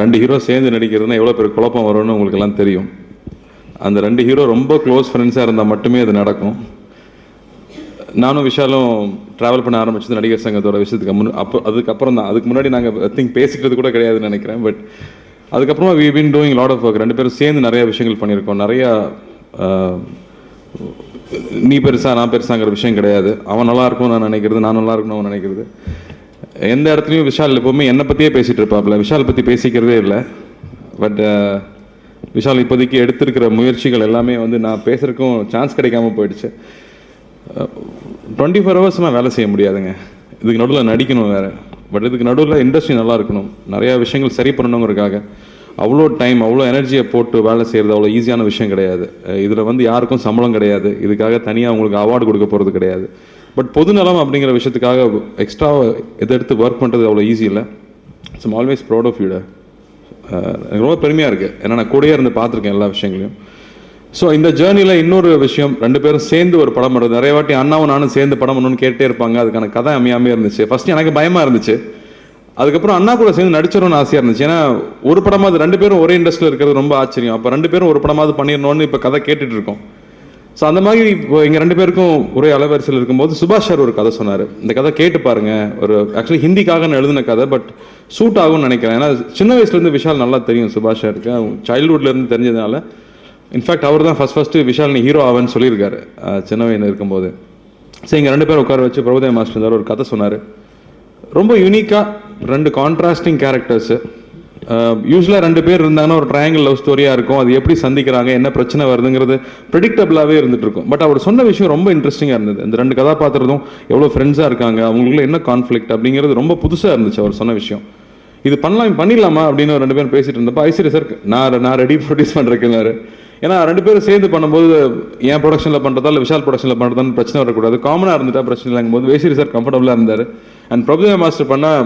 2 hero சேர்ந்து நடிக்கிறதுனா எவ்வளோ பெரிய குழப்பம் வரும்னு உங்களுக்கு எல்லாம் தெரியும். அந்த 2 ஹீரோ ரொம்ப க்ளோஸ் ஃப்ரெண்ட்ஸாக இருந்தால் மட்டுமே அது நடக்கும். நானும் விஷாலும் ட்ராவல் பண்ண ஆரம்பிச்சது நடிகர் சங்கத்தோட விஷயத்துக்கு அதுக்கப்புறம் தான். அதுக்கு முன்னாடி நாங்கள் பேசிக்கிறது கூட கிடையாதுன்னு நினைக்கிறேன். பட் அதுக்கப்புறமா we been doing lot of work. 2 பேரும் சேர்ந்து நிறைய விஷயங்கள் பண்ணியிருக்கோம். நிறையா நீ பெருசா நான் பெருசாங்கிற விஷயம் கிடையாது. அவன் நல்லா இருக்கும் நான் நினைக்கிறது, நான் நல்லா இருக்கணும் அவன் நினைக்கிறது. எந்த இடத்துலையும் விஷால் எப்போவுமே என்னை பற்றியே பேசிகிட்டு இருப்பாப்புல, விஷால் பற்றி பேசிக்கிறதே இல்லை. பட் விஷால் இப்போதைக்கு எடுத்திருக்கிற முயற்சிகள் எல்லாமே நான் பேசுகிறதுக்கும் சான்ஸ் கிடைக்காம போயிடுச்சு. 24 hours வேலை செய்ய முடியாதுங்க. இதுக்கு நடுவில் நடிக்கணும் வேறு. பட் இதுக்கு நடுவில் இண்டஸ்ட்ரி நல்லா இருக்கணும், நிறையா விஷயங்கள் சரி பண்ணணுங்கிறதுக்காக அவ்வளோ டைம் அவ்வளோ எனர்ஜியை போட்டு வேலை செய்கிறது அவ்வளோ ஈஸியான விஷயம் கிடையாது. இதில் யாருக்கும் சம்பளம் கிடையாது, இதுக்காக தனியாக அவங்களுக்கு அவார்டு கொடுக்க போகிறது கிடையாது. பட் பொதுநலம் அப்படிங்கிற விஷயத்துக்காக எக்ஸ்ட்ரா எடுத்து ஒர்க் பண்ணுறது அவ்வளோ ஈஸி இல்லை. So always proud of you. எனக்கு ரொம்ப பெருமையாக இருக்குது, ஏன்னா நான் கூடயே இருந்து பார்த்துருக்கேன் எல்லா விஷயங்களையும். ஸோ இந்த ஜேர்னியில் இன்னொரு விஷயம், 2 பேரும் சேர்ந்து ஒரு படம் பண்ணுறது. நிறைய வாட்டி அண்ணாவும் நானும் சேர்ந்து படம் பண்ணணும்னு கேட்டே இருப்பாங்க. அதுக்கான கதை அமையாமே இருந்துச்சு. ஃபஸ்ட்டு எனக்கு பயமாக இருந்துச்சு. அதுக்கப்புறம் அண்ணா கூட சேர்ந்து நடிச்சிடணும்னு ஆசையாக இருந்துச்சு. ஏன்னா ஒரு படமாவது 2 பேரும் ஒரே இண்டஸ்ட்ரியில் இருக்கிறது ரொம்ப ஆச்சரியம். அப்போ 2 பேரும் ஒரு படமாவது பண்ணிடணும்னு இப்போ கதை கேட்டுட்டு இருக்கோம். ஸோ அந்த மாதிரி இப்போ எங்கள் 2 பேருக்கும் ஒரே அலைவரிசையில் இருக்கும்போது சுபாஷ் சார் ஒரு கதை சொன்னார். இந்த கதை கேட்டு பாருங்க. ஒரு ஆக்சுவலி ஹிந்திக்காக நான் எழுதின கதை, பட் சூட் ஆகும்னு நினைக்கிறேன். ஏன்னா சின்ன வயசுலேருந்து விஷால் நல்லா தெரியும் சுபாஷ் சாருக்கு, சைல்ட்ஹுட்லேருந்து தெரிஞ்சதுனால. இன்ஃபேக்ட் அவர் தான் ஃபஸ்ட்டு விஷால் நீ ஹீரோ ஆவன்னு சொல்லியிருக்காரு சின்ன வயதில் இருக்கும்போது. ஸோ எங்கள் 2 பேரும் உட்கார வச்சு பிரபுதேவ மாஸ்டர் இருந்தார், ஒரு கதை சொன்னார். ரொம்ப யூனிக்காக 2 கான்ட்ராஸ்டிங் கேரக்டர்ஸு. யூஸ்வலாக 2 பேர் இருந்தாங்கன்னா ஒரு ட்ரையாங்கிள் லவ் ஸ்டோரியாக இருக்கும். அது எப்படி சந்திக்கிறாங்க, என்ன பிரச்சனை வருதுங்கிறது ப்ரெடிக்டபிளாகவே இருந்துட்டு இருக்கும். பட் அவர் சொன்ன விஷயம் ரொம்ப இன்ட்ரெஸ்டிங்காக இருந்தது. இந்த 2 கதாபாத்திரத்தும் எவ்வளோ ஃப்ரெண்ட்ஸாக இருக்காங்க, அவங்களுக்குள்ள என்ன கான்ஃப்ளிக்ட் அப்படிங்கிறது ரொம்ப புதுசாக இருந்துச்சு அவர் சொன்ன விஷயம். இது பண்ணிடலாமா அப்படின்னு 2 பேரும் பேசிட்டு இருந்தப்போ ஐஸ்வர்யா சார் நான் ரெடி ப்ரொடியூஸ் பண்ணுறேன்னாரு. ஏன்னா 2 பேரும் சேர்ந்து பண்ணும்போது என் ப்ரொடக்ஷனில் பண்ணுறதா இல்லை விஷால் ப்ரொடக்ஷனில் பண்ணுறதான்னு பிரச்சனை வரக்கூடாது. காமனாக இருந்துட்டா பிரச்சனை இல்லைங்கும்போது ஐஸ்வர்யா சார் கம்ஃபர்டபுளாக இருந்தார். அண்ட் பிரபுதேவ மாஸ்டர் பண்ணால்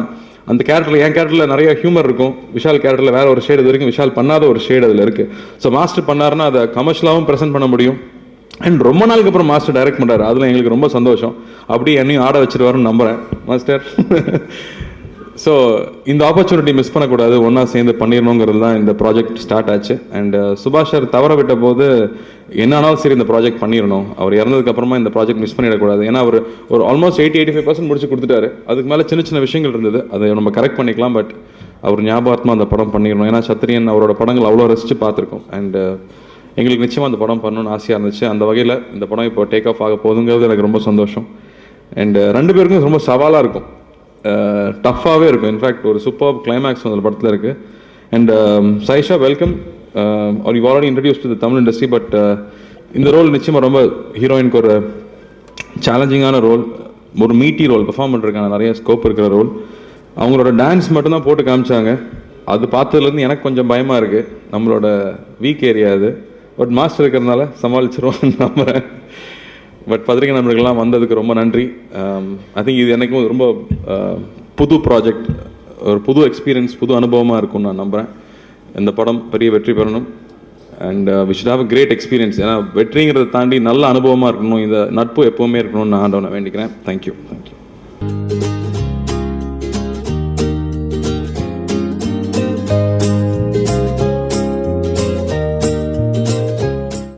அந்த கேரக்டரில் என் கேரக்டரில் நிறைய ஹியூமர் இருக்கும், விஷால் கேரக்டரில் வேறு ஒரு ஷேடு. இது வரைக்கும் விஷால் பண்ணாத ஒரு ஷேடு அதில் இருக்குது. ஸோ மாஸ்டர் பண்ணாருன்னா அதை கமர்ஷியலாகவும் ப்ரெசென்ட் பண்ண முடியும். அண்ட் ரொம்ப நாளுக்கு அப்புறம் மாஸ்டர் டைரக்ட் பண்ணுறாரு, அதில் எங்களுக்கு ரொம்ப சந்தோஷம். அப்படியே என்னையும் ஆட வச்சிருவாருன்னு நம்புகிறேன் மாஸ்டர். ஸோ இந்த ஆப்பர்ச்சுனிட்டி மிஸ் பண்ணக்கூடாது, ஒன்றா சேர்ந்து பண்ணிடணுங்கிறது தான் இந்த ப்ராஜெக்ட் ஸ்டார்ட் ஆச்சு. அண்ட் சுபாஷ் சார் தவற விட்ட போது என்னாலும் சரி இந்த ப்ராஜெக்ட் பண்ணிடணும், அவர் இறந்ததுக்கப்புறமா இந்த ப்ராஜெக்ட் மிஸ் பண்ணிடக்கூடாது. ஏன்னா அவர் ஒரு ஆல்மோஸ்ட் 80-85% முடிச்சு கொடுத்துட்டாரு. அதுக்கு மேலே சின்ன சின்ன விஷயங்கள் இருந்தது, அதை நம்ம கரெக்ட் பண்ணிக்கலாம். பட் அவர் ஞாபகமாக அந்த படம் பண்ணிடணும். ஏன்னா சத்திரியன் அவரோட படங்கள் அவ்வளோ ரசித்து பார்த்துருக்கோம். அண்ட் எங்களுக்கு நிச்சயமாக அந்த படம் பண்ணணும்னு ஆசையாக இருந்துச்சு. அந்த வகையில் இந்த படம் இப்போ டேக் ஆஃப் ஆக போகுதுங்கிறது எனக்கு ரொம்ப சந்தோஷம். அண்ட் 2 பேருக்கும் ரொம்ப சவாலாக இருக்கும், டஃப்பாகவே இருக்கும். இன்ஃபேக்ட் ஒரு சூப்பர் கிளைமேக்ஸ் அந்த படத்தில் இருக்குது. And Sayyeshaa welcome, are you already introduce to the Tamil industry. But இந்த ரோல் நிச்சயமாக ரொம்ப ஹீரோயினுக்கு ஒரு சேலஞ்சிங்கான ரோல், ஒரு மீட்டி ரோல், பெர்ஃபார்ம் பண்ணுறதுக்கான நிறைய ஸ்கோப் இருக்கிற ரோல். அவங்களோட டான்ஸ் மட்டும்தான் போட்டு காமிச்சாங்க. அது பார்த்ததுலேருந்து எனக்கு கொஞ்சம் பயமாக இருக்குது, நம்மளோட வீக் ஏரியா அது. பட் மாஸ்டர் இருக்கிறதுனால சமாளிச்சிருவோம் நம்புகிறேன். பட் பத்திரிகை நண்பர்கள்லாம் வந்ததுக்கு ரொம்ப நன்றி. ஐ திங்க் இது எனக்கும் ரொம்ப புது ப்ராஜெக்ட், ஒரு புது எக்ஸ்பீரியன்ஸ், புது அனுபவமாக இருக்கும்னு நான் நம்புகிறேன். இந்த படம் பெரிய வெற்றி பெறணும். And we should have a great experience. ஏன்னா வெற்றிங்கிறத தாண்டி நல்ல அனுபவமாக இருக்கணும், இந்த நட்பு எப்போவுமே இருக்கணும்னு நான் ஆண்டவனை வேண்டிக்கிறேன். தேங்க்யூ.